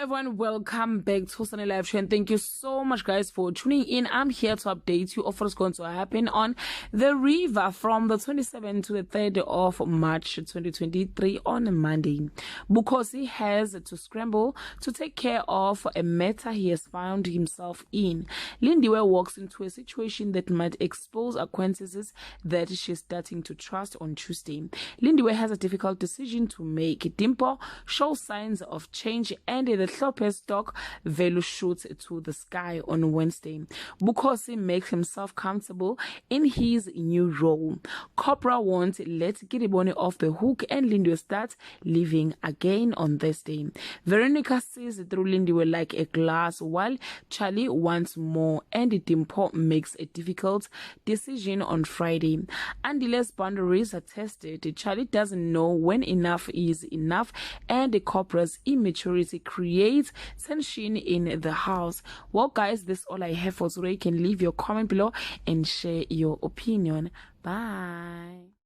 everyone, welcome back to Sunny Live Show, and thank you so much guys for tuning in. I'm here to update you of what's going to happen on the river from the 27th to the 3rd of March 2023 on Monday. Bukosi has to scramble to take care of a matter he has found himself in. Lindiwe walks into a situation that might expose acquaintances that she's starting to trust on Tuesday. Lindiwe has a difficult decision to make. Dimpo shows signs of change and the Hlophe stock value shoots to the sky on Wednesday. Bukosi makes himself comfortable in his new role. Copra won't let Giribone off the hook and Lindiwe starts living again on Thursday. Veronica sees through Lindiwe like a glass while Charlie wants more, and Dimpo makes a difficult decision on Friday. Unless boundaries are tested, Charlie doesn't know when enough is enough, and the Copra's immaturity creates tension in the house. Well guys, this is all I have for today. You can leave your comment below and share your opinion. Bye.